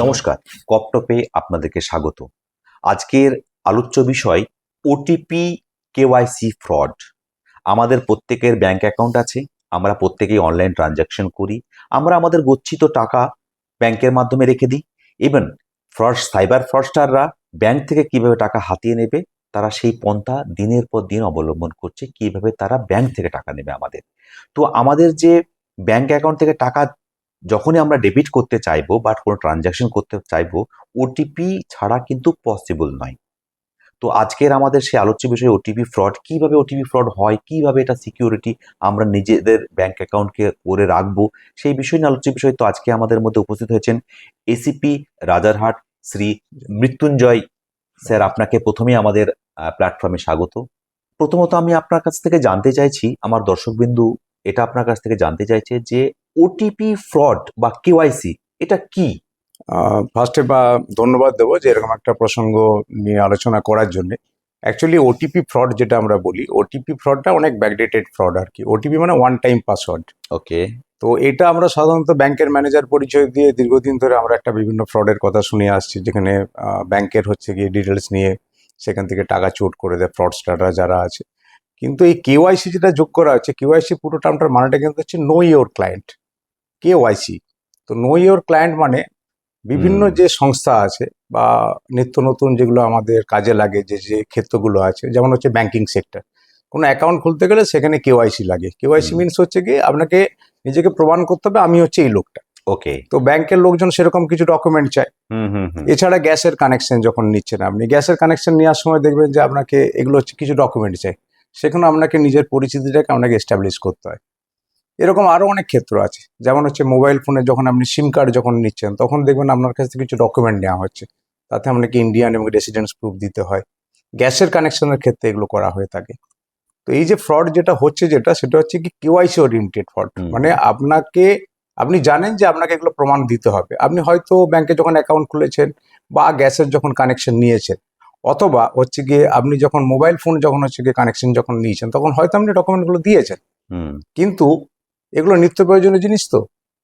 নমস্কার, কপটপে আপনাদেরকে স্বাগত। আজকের আলোচ্য বিষয় ওটিপি কেওয়াইসি ফ্রড। আমাদের প্রত্যেকের ব্যাংক অ্যাকাউন্ট আছে, আমরা প্রত্যেকেই অনলাইন ট্রানজাকশন করি, আমরা আমাদের গচ্ছিত টাকা ব্যাংকের মাধ্যমে রেখে দিই। ইভেন সাইবার ফ্রডস্টাররা ব্যাংক থেকে কিভাবে টাকা হাতিয়ে নেবে, তারা সেই পন্থা দিনের পর দিন অবলম্বন করছে, কিভাবে তারা ব্যাংক থেকে টাকা নেবে আমাদের। তো আমাদের যে ব্যাংক অ্যাকাউন্ট থেকে টাকা যখনই আমরা ডেবিট করতে চাইবো বা কোনো ট্রানজাকশন করতে চাইবো, ওটিপি ছাড়া কিন্তু পসিবল নয়। তো আজকের আমাদের সেই আলোচ্য বিষয় ওটিপি ফ্রড। কিভাবে ওটিপি ফ্রড হয়, কিভাবে এটা সিকিউরিটি আমরা নিজেদের ব্যাংক অ্যাকাউন্টকে করে রাখবো, সেই বিষয় নিয়ে আলোচ্য বিষয়। তো আজকে আমাদের মধ্যে উপস্থিত হয়েছেন এসিপি রাজারহাট শ্রী মৃত্যুঞ্জয় স্যার। আপনাকে প্রথমেই আমাদের প্ল্যাটফর্মে স্বাগত। প্রথমত আমি আপনার কাছ থেকে জানতে চাইছি, আমার দর্শকবিন্দু এটা আপনার কাছ থেকে জানতে চাইছে যে ওটিপি ফ্রড বা কেওয়াইসি এটা কি? ফার্স্টে ধন্যবাদ দেবো যে এরকম একটা প্রসঙ্গ নিয়ে আলোচনা করার জন্য। অ্যাকচুয়ালি ওটিপি ফ্রড যেটা আমরা বলি, ওটিপি ফ্রডটা অনেক ব্যাকডেটেড ফ্রড আর কি। ওটিপি মানে ওয়ান টাইম পাসওয়ার্ড। ওকে। তো এটা আমরা সাধারণত ব্যাংকের ম্যানেজার পরিচয় দিয়ে দীর্ঘদিন ধরে আমরা একটা বিভিন্ন ফ্রডের কথা শুনে আসছি, যেখানে ব্যাংকের হচ্ছে গিয়ে ডিটেলস নিয়ে সেখান থেকে টাকা চোট করে দেয় ফ্রডস্টাররা যারা আছে। কিন্তু এই কেওয়াইসি যেটা যোগ করা হচ্ছে, কেওয়াইসি পুরো টার্মটার মানেটা কিন্তু হচ্ছে নো ইওর ক্লায়েন্ট। কেওয়াইসি তো নো ইওর ক্লায়েন্ট মানে বিভিন্ন যে সংস্থা আছে বা নিত্য নতুন যেগুলো আমাদের কাজে লাগে, যে যে ক্ষেত্রগুলো আছে, যেমন হচ্ছে ব্যাংকিং সেক্টর। কোনো অ্যাকাউন্ট খুলতে গেলে সেখানে কেওয়াইসি লাগে। কেওয়াইসি মিনস হচ্ছে কি আপনাকে নিজেকে প্রমাণ করতে হবে আমি হচ্ছে এই লোকটা। ওকে। তো ব্যাংকের লোকজন সেরকম কিছু ডকুমেন্ট চায়। এছাড়া গ্যাসের কানেকশন যখন নিচ্ছেন, আপনি গ্যাসের কানেকশন নেওয়ার সময় দেখবেন যে আপনাকে এগুলো হচ্ছে কিছু ডকুমেন্ট চাই, সেখানে আপনাকে নিজের পরিচিতিটাকে আপনাকে এস্টাবলিশ করতে হয়। এরকম আরো অনেক ক্ষেত্র আছে, যেমন হচ্ছে মোবাইল ফোনে যখন আপনি সিম কার্ড যখন নিচ্ছেন, তখন দেখবেন আপনার কাছ থেকে কিছু ডকুমেন্ট নেওয়া হচ্ছে, তাতে আপনাকে ইন্ডিয়ান এবং রেসিডেন্স প্রুফ দিতে হয়। গ্যাসের কানেকশনের ক্ষেত্রে এগুলো করা হয়ে থাকে। তো এই যে ফ্রড যেটা হচ্ছে, সেটা হচ্ছে কি কেওয়াইসি ওরিয়েন্টেড ফ্রড। মানে আপনি জানেন যে আপনাকে এগুলো প্রমাণ দিতে হবে। আপনি হয়তো ব্যাংকে যখন অ্যাকাউন্ট খুলেছেন বা গ্যাসের যখন কানেকশন নিয়েছেন, অথবা হচ্ছে গিয়ে আপনি যখন মোবাইল ফোন যখন হচ্ছে গিয়ে কানেকশন যখন নিয়েছেন, তখন হয়তো আপনি ডকুমেন্টগুলো দিয়েছেন, কিন্তু এগুলো নিত্য প্রয়োজনীয় জিনিস। তো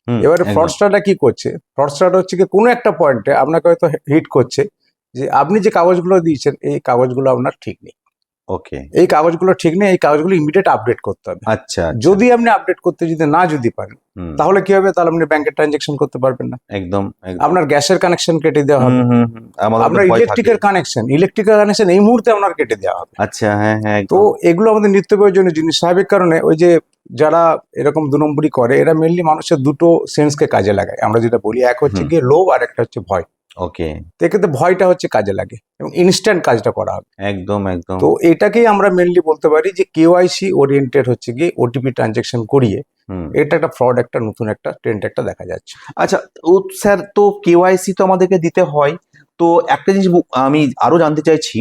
এবারে ফ্রডস্টারটা কি করছে, ফ্রডস্টারটা হচ্ছে কি কোনো একটা পয়েন্টে আপনাকে হয়তো হিট করছে যে আপনি যে কাগজগুলো দিয়েছেন এই কাগজগুলো আপনার ঠিক নেই। ওকে। এই কাগজগুলো ঠিক নেই, এই কাগজগুলো ইমিডিয়েট আপডেট করতে হবে। আচ্ছা। যদি আপনি আপডেট করতে যদি পারেন, তাহলে কি হবে, তাহলে আপনি ব্যাংকের ট্রানজাকশন করতে পারবেন না। একদম। আপনার গ্যাসের কানেকশন কেটে দেওয়া হবে, আপনার ইলেকট্রিকের কানেকশন এই মুহূর্তে আপনার কেটে দেওয়া হবে। আচ্ছা, হ্যাঁ হ্যাঁ। তো এগুলো আমাদের নিত্য প্রয়োজনীয় জিনিস। স্বাভাবিক কারণে ওই যে যারা এরকম 2 নম্বরই করে, এরা মেনলি মানুষের দুটো সেন্সকে কাজে লাগায়। আমরা যেটা বলি, এক হচ্ছে গিয়ে লোভ আর একটা হচ্ছে ভয়। ওকে। তো এক্ষেত্রে ভয়টা হচ্ছে কাজে লাগে এবং ইনস্ট্যান্ট কাজটা করা হবে। একদম একদম। তো এটাকেই আমরা মেনলি বলতে পারি যে কেওয়াইসি ওরিয়েন্টেড হচ্ছে গিয়ে ওটিপি ট্রানজাকশন করিয়ে এটা একটা ফ্রড, একটা নতুন একটা ট্রেন্ড একটা দেখা যাচ্ছে। আচ্ছা স্যার, তো কেওয়াইসি তো আমাদেরকে দিতে হয়। তো একটা জিনিস আমি আরো জানতে চাইছি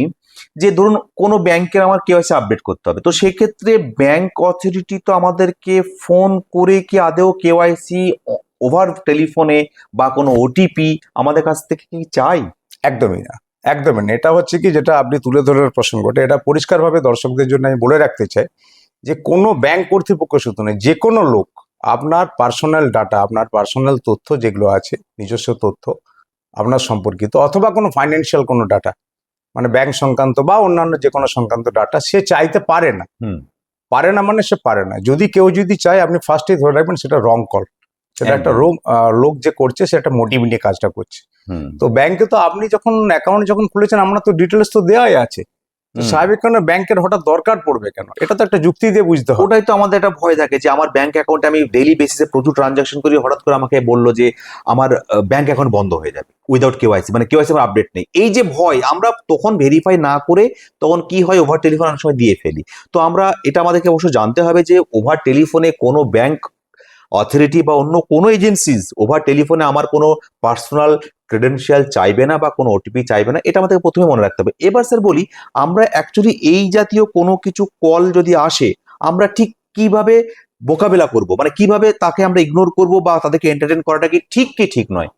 যে ধরুন কোনো ব্যাংকের আমার কেওয়াইসি আপডেট করতে হবে, তো সেক্ষেত্রে ব্যাংক অথরিটি তো আমাদেরকে ফোন করে কি আদেও কেওয়াইসি ওভার টেলিফোনে বা কোনো ওটিপি আমাদের কাছ থেকে কি চাই? একদমই না, একদমই না। এটা হচ্ছে কি, যেটা আপনি তুলে ধরার প্রসঙ্গটা, এটা পরিষ্কারভাবে দর্শকদের জন্য আমি বলে রাখতে চাই যে কোনো ব্যাংক কর্তৃপক্ষ শুধু নয়, যে কোনো লোক আপনার পার্সোনাল ডাটা, আপনার পার্সোনাল তথ্য যেগুলো আছে, নিজস্ব তথ্য আপনার সম্পর্কিত, অথবা কোনো ফাইন্যান্সিয়াল কোনো ডাটা, মানে ব্যাংক সংক্রান্ত বা অন্যান্য যে কোনো সংক্রান্ত ডাটা, সে চাইতে পারে না। পারে না মানে সে পারে না। যদি কেউ যদি চায়, আপনি ফার্স্টেই ধরে রাখবেন সেটা রং কল, সেটা একটা লোক যে করছে সেটা মোটিভ নিয়ে কাজটা করছে। তো ব্যাংকে তো আপনি যখন অ্যাকাউন্ট যখন খুলেছেন, আপনার তো ডিটেলস তো দেওয়াই আছে। স্বাভাবিক কারণে ব্যাংকের হঠাৎ দরকার পড়বে কেন, এটা তো একটা যুক্তি দিয়ে বুঝতে হবে। ওটাই তো আমাদের একটা ভয় থাকে যে আমার ব্যাংক অ্যাকাউন্টে আমি ডেইলি বেসিসে প্রচুর ট্রানজাকশন করি, হঠাৎ করে আমাকে বললো যে আমার ব্যাংক অ্যাকাউন্ট বন্ধ হয়ে যাবে উইদাউট কেওয়াইসি, মানে কেওয়াইসি আমার আপডেট নেই। এই যে ভয়, আমরা তখন ভেরিফাই না করে তখন কি হয়, ওভার টেলিফোন অনেক সময় দিয়ে ফেলি। তো আমরা এটা আমাদেরকে অবশ্য জানতে হবে যে ওভার টেলিফোনে কোনো ব্যাংক অথরিটি বা অন্য কোনো এজেন্সিজ ওভার টেলিফোনে আমার কোনো পার্সোনাল ক্রেডেনশিয়াল চাইবে না বা কোনো ওটিপি চাইবে না, এটা আমাদের প্রথমে মনে রাখতে হবে। এবার স্যার বলি, আমরা অ্যাকচুয়ালি এই জাতীয় কোনো কিছু কল যদি আসে, আমরা ঠিক কিভাবে মোকাবেলা করব, মানে কিভাবে তাকে আমরা ইগনোর করব বা তাদেরকে এন্টারটেইন করাটা কি ঠিক নয়?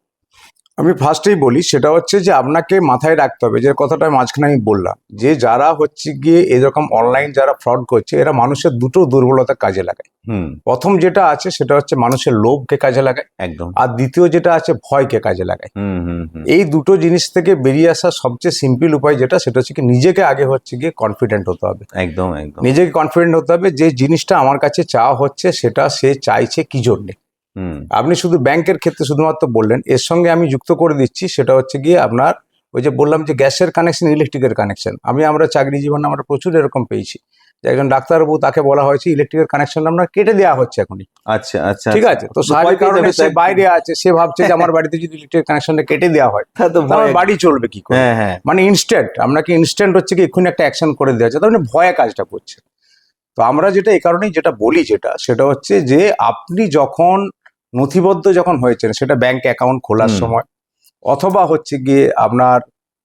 আমি ফার্স্টেই বলি, সেটা হচ্ছে যে আপনাকে মাথায় রাখতে হবে যে কথাটা মাঝখানে আমি বললাম, যে যারা হচ্ছে গিয়ে এরকম অনলাইন যারা ফ্রড করছে, এরা মানুষের দুটো দুর্বলতা কাজে লাগায়। হুম, প্রথম যেটা আছে সেটা হচ্ছে মানুষের লোভকে কাজে লাগায়, একদম। আর দ্বিতীয় যেটা আছে ভয়কে কাজে লাগায়। হুম, হুম, হুম, এই দুটো জিনিস থেকে বেরিয়ে আসার সবচেয়ে সিম্পল উপায় যেটা, সেটা হচ্ছে কি নিজেকে আগে হচ্ছে গিয়ে কনফিডেন্ট হতে হবে। একদম, একদম। নিজেকে কনফিডেন্ট হতে হবে যে জিনিসটা আমার কাছে চাওয়া হচ্ছে সেটা সে চাইছে কি জন্যে। হুম, আপনি শুধু ব্যাংকের ক্ষেত্রে শুধুমাত্র বললেন, এর সঙ্গে আমি যুক্ত করে দিচ্ছি, সেটা হচ্ছে গিয়ে আপনার ওই যে বললাম যে গ্যাসের কানেকশন, ইলেকট্রিকের কানেকশন। আমরা চাকরি জীবনে আমরা প্রচুর এরকম পেয়েছি যে একজন ডাক্তারবাবু, তাকে বলা হয়েছে ইলেকট্রিকের কানেকশন আপনার কেটে দেওয়া হচ্ছে এখনই। আচ্ছা, আচ্ছা, ঠিক আচ্ছা। আছে, তো স্বাভাবিক ভয় পেয়ে কারণে যাবে তো সে একদম। বাইরে আছে, সে ভাবছে যে আমার বাড়িতে যদি ইলেকট্রিক কানেকশনটা কেটে দেওয়া হয় তা তো তো আমার ভয়। বাড়ি চলবে কি করে। হ্যাঁ, হ্যাঁ। মানে ইনস্ট্যান্ট, আপনাকে ইনস্ট্যান্ট হচ্ছে কি এক্ষুনি একটা অ্যাকশন করে দেওয়া হচ্ছে, তার মানে ভয়ে কাজটা করছে। তো আমরা যেটা এই কারণেই যেটা বলি, সেটা হচ্ছে যে আপনি যখন নথিবদ্ধ যখন হয়েছেন, সেটা ব্যাংক অ্যাকাউন্ট খোলার হুম। সময়, অথবা হচ্ছে গিয়ে আপনার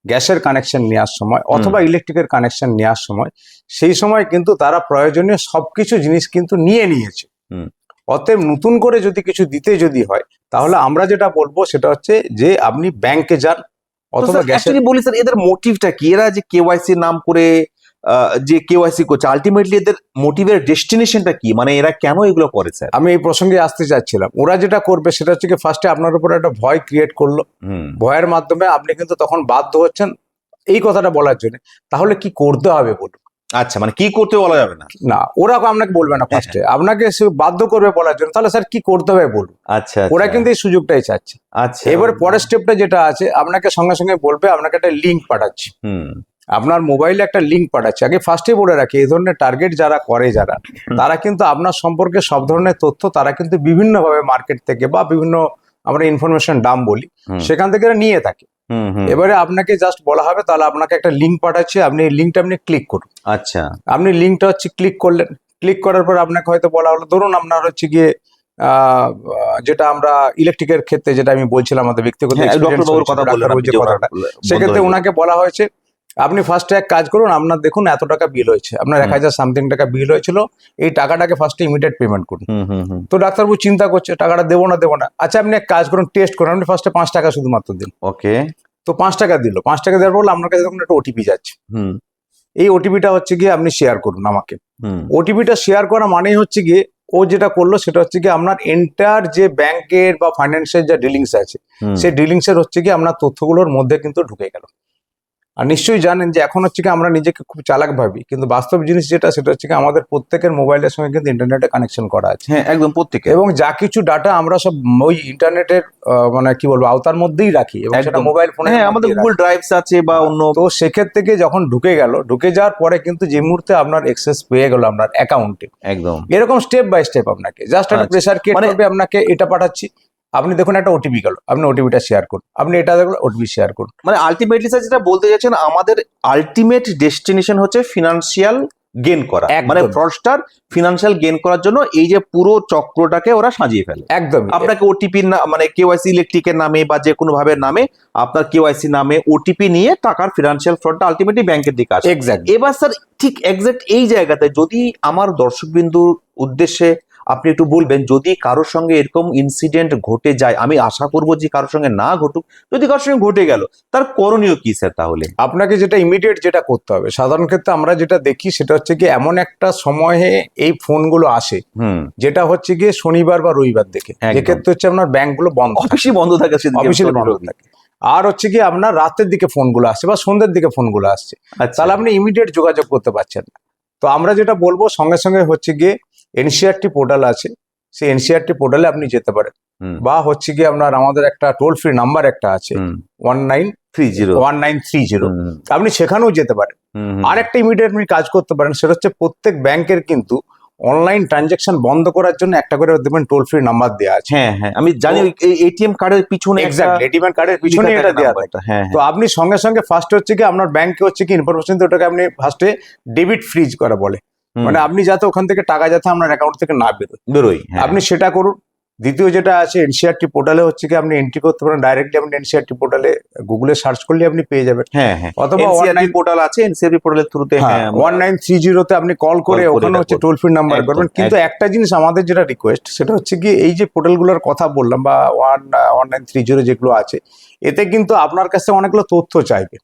গ্যাসের কানেকশন নেওয়ার সময়, অথবা ইলেকট্রিকের কানেকশন নেওয়ার সময়, সেই সময় কিন্তু তারা প্রয়োজনীয় সবকিছু জিনিস কিন্তু নিয়ে নিয়েছে। হুম। অতএব নতুন করে যদি কিছু দিতে যদি হয়, তাহলে আমরা যেটা বলবো সেটা হচ্ছে যে আপনি ব্যাংকে যান, অথবা গ্যাসের। অ্যাকচুয়ালি বলি স্যার, এদের মোটিভটা কি? এরা যে কেওয়াইসি নাম করে যে কেওয়াইসি করছে, আলটিমেটলি এদের মোটিভের ডেস্টিনেশনটা কি? মানে এরা কেন এগুলো করে স্যার? আমি এই প্রসঙ্গে আসতে চাচ্ছিলাম, ওরা যেটা করবে সেটা হচ্ছে কি ফার্স্টে আপনার উপর একটা ভয় ক্রিয়েট করলো। হুম, ভয়ের মাধ্যমে আপনি কিন্তু তখন বাধ্য হচ্ছেন এই কথাটা বলার জন্য, তাহলে কি করতে হবে বলুন। আচ্ছা, মানে কি করতে বলা যাবে না? না, ওরা আপনাকে বলবে না, ফার্স্টে আপনাকে সে বাধ্য করবে বলার জন্য, তাহলে স্যার কি করতে হবে বলুন। আচ্ছা, ওরা আচ্ছা, কিন্তু এই সুযোগটাই চাচ্ছে। আচ্ছা। এবার পরের স্টেপটা যেটা আছে, আপনাকে সঙ্গে সঙ্গে বলবে আপনাকে একটা লিঙ্ক পাঠাচ্ছি, হুম, আপনার মোবাইলে একটা লিঙ্ক পাঠাচ্ছে। আগে ফার্স্টে বলে রাখি, এই ধরনের টার্গেট যারা করে, তারা কিন্তু আপনার সম্পর্কে সব ধরনের তথ্য তারা কিন্তু বিভিন্নভাবে মার্কেট থেকে বা বিভিন্ন আমরা ইনফরমেশন ডাম বলি, হুম। সেখান থেকে এরা নিয়ে থাকে। হুম, হুম। এবারে আপনাকে জাস্ট বলা হবে, তাহলে আপনাকে একটা লিঙ্ক পাঠাচ্ছে, আপনি এই লিঙ্কটা আপনি ক্লিক করুন। আচ্ছা। আপনি লিঙ্কটা হচ্ছে ক্লিক করলেন, ক্লিক করার পর আপনাকে হয়তো বলা হলো, ধরুন আপনার হচ্ছে গিয়ে যেটা আমরা ইলেকট্রিকের ক্ষেত্রে যেটা আমি বলছিলাম, আমাদের ব্যক্তিগত হ্যাঁ, experience ডক্টর বাবুর হয়েছিল, কথা বললেন ডাক্তারবাবুর আপনি যে যে ওনার কথাটা, বন্ধ সেক্ষেত্রে হয়ে গেল। ওনাকে বলা হয়েছে আপনি ফার্স্টে এক কাজ করুন, আপনার দেখুন এত টাকা বিল হয়েছে, আপনার 1000 সামথিং টাকা বিল হয়েছিল, এই টাকাটাকে ফার্স্টে ইমিডিয়েট পেমেন্ট করুন। হুম, হুম, হুম। তো ডাক্তারবাবু চিন্তা করছে টাকাটা দেবো না। আচ্ছা, আপনি এক কাজ করুন, টেস্ট করুন, আপনি ফার্স্টে 5 টাকা শুধুমাত্র দিন। ওকে। তো 5 টাকা দিল, 5 টাকা দেওয়ার পর আপনার কাছে তখন একটা ওটিপি যাচ্ছে। হুম, এই ওটিপিটা হচ্ছে গিয়ে আপনি শেয়ার করুন আমাকে। হুম। ওটিপিটা শেয়ার করা মানেই হচ্ছে গিয়ে ও যেটা করলো সেটা হচ্ছে গিয়ে আপনার এন্টার যে ব্যাংকের বা ফাইন্যান্সিয়াল যে ডিলিংস আছে, হুম। সেই ডিলিংস এর হচ্ছে গিয়ে আপনার তথ্যগুলোর মধ্যে কিন্তু ঢুকে গেল। আর নিশ্চয়ই জানেন যে এখন হচ্ছে কি আমরা নিজেকে খুব চালাক ভাবি, কিন্তু বাস্তব জিনিস যেটা সেটা হচ্ছে কি আমাদের প্রত্যেকের মোবাইলের সঙ্গে কিন্তু ইন্টারনেটে কানেকশন করা আছে, হ্যাঁ, একদম প্রত্যেকে। এবং যা কিছু ডাটা আমরা সব ওই ইন্টারনেটের মানে কি বলবো আওতার মধ্যেই রাখি, এবং সেটা একদম। মোবাইল ফোনে। হ্যাঁ, আমাদের গুগল ড্রাইভস আছে বা অন্য। তো সেক্ষেত্রে থেকে যখন ঢুকে গেল, ঢুকে যাওয়ার পরে কিন্তু যে মুহূর্তে আপনার এক্সেস পেয়ে গেল আপনার অ্যাকাউন্টে, একদম। এরকম স্টেপ বাই স্টেপ আপনাকে জাস্ট একটা আচ্ছা। প্রেসার ক্রিয়েট মানে- করবে, আপনাকে এটা পাঠাচ্ছি, আপনি দেখুন একটা ওটিপি গেল, আপনি ওটিপিটা শেয়ার করুন, আপনি এটা দেখুন ওটিপি শেয়ার করুন। মানে আলটিমেটলি স্যার যেটা বলতে যাচ্ছেন, আমাদের আলটিমেট ডেস্টিনেশন হচ্ছে ফিনান্সিয়াল গেন করা। একদম। মানে ফ্রডস্টার ফিনান্সিয়াল গেন করার জন্য এই যে পুরো চক্রটাকে ওরা সাজিয়ে ফেলে। একদমই। আপনাকে ওটিপি মানে কেওয়াইসি ইলেকট্রিকের নামে বা যে কোনো ভাবে নামে আপনার কেওয়াইসি নামে ওটিপি নিয়ে টাকার ফিনান্সিয়াল ফ্রডটা আলটিমেটলি ব্যাংকের দিকে আসে। এক্স্যাক্ট। এবার স্যার ঠিক এক্সাক্ট এই জায়গাতে যদি আমার দর্শকবিন্দুর উদ্দেশ্যে আপনি একটু বলবেন, যদি কারোর সঙ্গে এরকম ইনসিডেন্ট ঘটে যায়, আমি আশা করবো যে কারোর সঙ্গে না ঘটুক, যদি কারোর সঙ্গে ঘটে গেল, তার করণীয় কি স্যার তাহলে? আপনাকে যেটা ইমিডিয়েট যেটা করতে হবে, সাধারণ ক্ষেত্রে আমরা যেটা দেখি সেটা হচ্ছে কি এমন একটা সময়ে এই ফোনগুলো আসে, হুম, যেটা হচ্ছে গিয়ে শনিবার বা রবিবার দেখে, একদম। যে ক্ষেত্রে হচ্ছে আপনার ব্যাংকগুলো বন্ধ থাকে, অফিসই বন্ধ থাকে, অফিসিয়ালি বন্ধ থাকে। আর হচ্ছে কি আপনার রাতের দিকে ফোনগুলো আসছে বা সন্ধ্যের দিকে ফোনগুলো আসছে, আচ্ছা। তাহলে আপনি ইমিডিয়েট যোগাযোগ করতে পারছেন না। তো আমরা যেটা বলবো, সঙ্গে সঙ্গে হচ্ছে গিয়ে এনসিআরটি পোর্টাল আছে, সেই এনসিআরটি পোর্টালে আপনি যেতে পারেন, হুম, বা হচ্ছে গিয়ে আপনার আমাদের একটা টোল ফ্রি নাম্বার একটা আছে, হুম, 1930, হুম, আপনি সেখানেও যেতে পারেন। হুম, আর একটা ইমিডিয়েট আপনি কাজ করতে পারেন, সেটা হচ্ছে প্রত্যেক ব্যাংকের কিন্তু অনলাইন ট্রানজাকশন বন্ধ করার জন্য একটা করে দেখবেন টোল ফ্রি নাম্বার দেওয়া আছে। হ্যাঁ, হ্যাঁ, আমি জানি এটিএম কার্ডের পিছনে এক্স্যাক্টলি, এটিএম কার্ডের পিছনে এটা দেওয়া থাকে। হ্যাঁ, তো আপনি সঙ্গে সঙ্গে ফার্স্ট হচ্ছে কি আপনার ব্যাংকে হচ্ছে কি ইনফরমেশন, ওটাকে আপনি ফার্স্টে ডেবিট ফ্রিজ করা বলে, মানে আপনি যাতে ওখান থেকে টাকা যাতে আপনার অ্যাকাউন্ট থেকে না বেরোয়, বেরোই। হ্যাঁ। আপনি সেটা করুন। দ্বিতীয় যেটা আছে এনসিআরটি পোর্টালে হচ্ছে কি আপনি এন্ট্রি করতে পারেন, ডাইরেক্টলি আপনি এনসিআরটি পোর্টালে গুগলে সার্চ করলে আপনি পেয়ে যাবেন। হ্যাঁ হ্যাঁ, অথবা এনসিআরটি পোর্টাল আছে, এনসিআরটি পোর্টালের থ্রুতে হ্যাঁ 1930-তে আপনি কল করে Call করে ওখানে এটা হচ্ছে করুন। টোল ফ্রি নাম্বার একদম, করবেন। কিন্তু একদম। একটা জিনিস আমাদের যেটা রিকোয়েস্ট সেটা হচ্ছে কি এই যে পোর্টালগুলোর কথা বললাম বা 1930 যেগুলো আছে, এতে কিন্তু আপনার কাছে অনেকগুলো তথ্য চাইবে।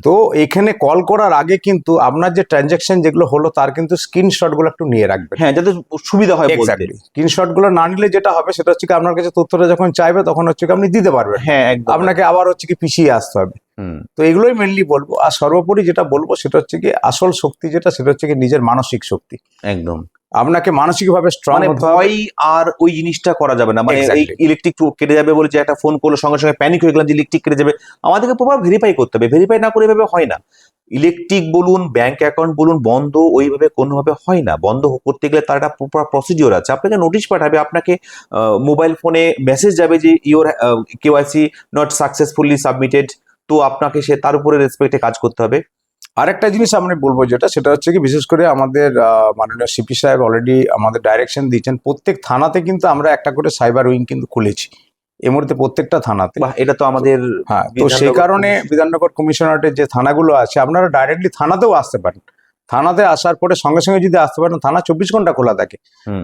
তো এখানে কল করার আগে কিন্তু আপনার যে ট্রানজাকশন যেগুলো হলো তার কিন্তু স্ক্রিনশট গুলো একটু নিয়ে রাখবেন। হ্যাঁ, যাতে সুবিধা হয় বলতে। এক্স্যাক্টলি, স্ক্রিনশট গুলো না নিলে যেটা হবে সেটা হচ্ছে কি আপনার কাছে তথ্যটা যখন চাইবে তখন হচ্ছে কি আপনি দিতে পারবেন, হ্যাঁ একদম। আপনাকে আবার হচ্ছে কি পিছিয়ে আসতে হবে। হুম, তো এগুলোই মেনলি বলবো। আর সর্বোপরি যেটা বলবো সেটা হচ্ছে কি আসল শক্তি যেটা সেটা হচ্ছে কি নিজের মানসিক শক্তি। একদম। আপনাকে মানসিকভাবে স্ট্রং মানে হতে হবে। ভয় আর ওই জিনিসটা করা যাবে না, মানে এই Exactly. ইলেকট্রিক কেটে যাবে বলে যে একটা ফোন করলো সঙ্গে সঙ্গে প্যানিক হয়ে গেলাম যে ইলেকট্রিক কেটে যাবে। আমাদেরকে প্রপার ভেরিফাই করতে হবে, ভেরিফাই না করে এভাবে হয় না। ইলেকট্রিক বলুন, ব্যাংক অ্যাকাউন্ট বলুন, বন্ধ ওইভাবে কোনোভাবে হয় না। বন্ধ করতে গেলে তার একটা প্রপার প্রসিডিওর আছে। আপনাকে নোটিশ পাঠাবে, আপনাকে মোবাইল ফোনে মেসেজ যাবে যে your KYC not successfully submitted. তো আপনাকে সে তার উপরে রেসপেক্টে কাজ করতে হবে। আরেকটা জিনিস আমি বলবো যেটা সেটা হচ্ছে কি বিশেষ করে আমাদের মাননীয় সিপি সাহেব অলরেডি আমাদের ডাইরেকশন দিয়েছেন, প্রত্যেক থানাতে কিন্তু আমরা একটা করে সাইবার উইং কিন্তু খুলেছি এই মুহূর্তে প্রত্যেকটা থানাতে। বাহ, এটা তো আমাদের হ্যাঁ, তো সেই কারণে বিধাননগর কমিশনারেটের যে থানাগুলো আছে আপনারা ডাইরেক্টলি থানাতেও আসতে পারেন। থানাতে আসার পরে সঙ্গে সঙ্গে যদি আসতে পারেন, থানা 24 ঘন্টা খোলা থাকে।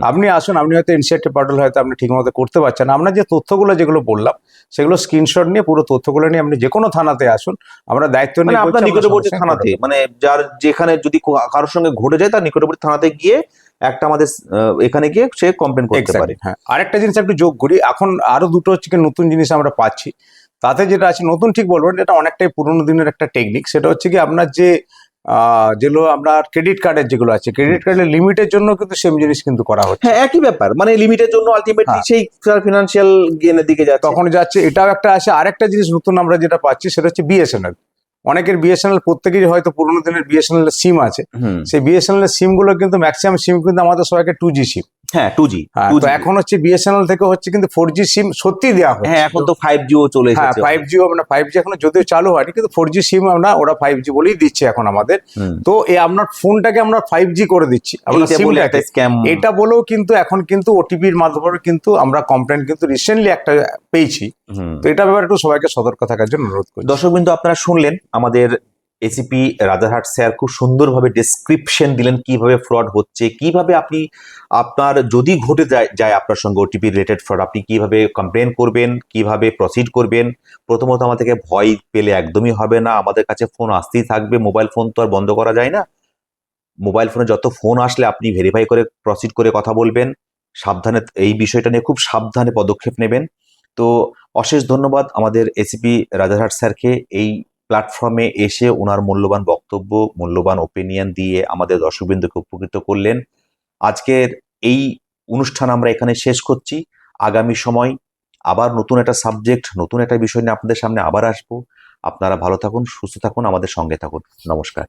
আপনি আসুন, আপনি হয়তো এনসিআরটি পোর্টাল হয়তো আপনি ঠিক মতো করতে পারছেন না, আমরা যে তথ্যগুলো যেগুলো বললাম সেগুলো স্ক্রিনশট নিয়ে পুরো তথ্যগুলো নিয়ে আপনি যে কোনো থানাতে আসুন, আমরা দায়িত্ব মানে নিয়ে আপনার বলছি, আমরা নিকটবর্তী সঙ্গে সঙ্গে থানাতে, করে দেব। মানে যার যেখানে যদি কারোর সঙ্গে ঘটে যায় তার নিকটবর্তী থানাতে গিয়ে একটা আমাদের এখানে গিয়ে সে কমপ্লেন করতে পারে। Exactly, হ্যাঁ। আরেকটা জিনিস একটু যোগ করি, এখন আরো দুটো হচ্ছে কি নতুন জিনিস আমরা পাচ্ছি। তাতে যেটা আছে নতুন ঠিক বলবেন, এটা অনেকটাই পুরোনো দিনের একটা টেকনিক। সেটা হচ্ছে কি আপনার যে যেগুলো আপনার ক্রেডিট কার্ডের যেগুলো আছে, ক্রেডিট কার্ডের লিমিটের জন্য কিন্তু সেম জিনিস কিন্তু করা হচ্ছে। হ্যাঁ, একই ব্যাপার, মানে লিমিটের জন্য আলটিমেটলি হ্যাঁ। সেই ফিনান্সিয়াল গেইনের দিকে যাচ্ছে। তখন যাচ্ছে, এটাও একটা আছে। আরেকটা জিনিস নতুন আমরা যেটা পাচ্ছি সেটা হচ্ছে বিএসএনএল। অনেকের বিএসএনএল, প্রত্যেকেরই হয়তো পুরোনো দিনের বিএসএনএল এর সিম আছে। সেই বিএসএনএল এর সিম গুলো কিন্তু ম্যাক্সিমাম সিম কিন্তু আমাদের সবাইকে 2G সিম। হ্যাঁ 2G। হ্যাঁ, তো এখন হচ্ছে বিএসএনএল থেকে হচ্ছে কিন্তু 4G সিম সত্যি দেওয়া হচ্ছে। হ্যাঁ, এখন তো 5Gও চলে হ্যাঁ, এসেছে। 5Gও আমরা 5G এখনো যদিও চালু হয়নি, কিন্তু 4G সিম আমরা ওরা 5G বলেই দিচ্ছে এখন আমাদের। তো এই আপনার ফোনটাকে আমরা 5G করে দিচ্ছি, আমরা এইটা বলে সিমটাকে একটা স্ক্যাম। এটা বলেও কিন্তু এখন কিন্তু ওটিপির মাধ্যমে কিন্তু আমরা কমপ্লেন কিন্তু রিসেন্টলি একটা পেয়েছি। তো এটা ব্যাপারে একটু সবাইকে সতর্ক থাকার জন্য অনুরোধ করি। দর্শকবৃন্দ, আপনারা শুনলেন আমাদের এসিপি রাজারহাট স্যার খুব সুন্দরভাবে ডেসক্রিপশন দিলেন কিভাবে ফ্রড হচ্ছে, কিভাবে আপনি আপনার যদি ঘটে যায় আপনার সঙ্গে ওটিপি রিলেটেড ফ্রড, আপনি কিভাবে কমপ্লেন করবেন, কিভাবে প্রসিড করবেন। প্রথমত আমাদেরকে ভয় পেলে একদমই হবে না, আমাদের কাছে ফোন আসতেই থাকবে। মোবাইল ফোন তো আর বন্ধ করা যায় না। মোবাইল ফোনে যত ফোন আসলে আপনি ভেরিফাই করে প্রসিড করে কথা বলবেন, সাবধানে এই বিষয়টা নিয়ে খুব সাবধানে পদক্ষেপ নেবেন। তো অশেষ ধন্যবাদ আমাদের এসিপি রাজারহাট স্যারকে এই প্ল্যাটফর্মে এসে ওনার মূল্যবান বক্তব্য, মূল্যবান ওপিনিয়ন দিয়ে আমাদের দর্শকবৃন্দকে উপকৃত করলেন। আজকের এই অনুষ্ঠান আমরা এখানে শেষ করছি। আগামী সময় আবার নতুন একটা সাবজেক্ট, নতুন একটা বিষয় নিয়ে আপনাদের সামনে আবার আসবো। আপনারা ভালো থাকুন, সুস্থ থাকুন, আমাদের সঙ্গে থাকুন। নমস্কার।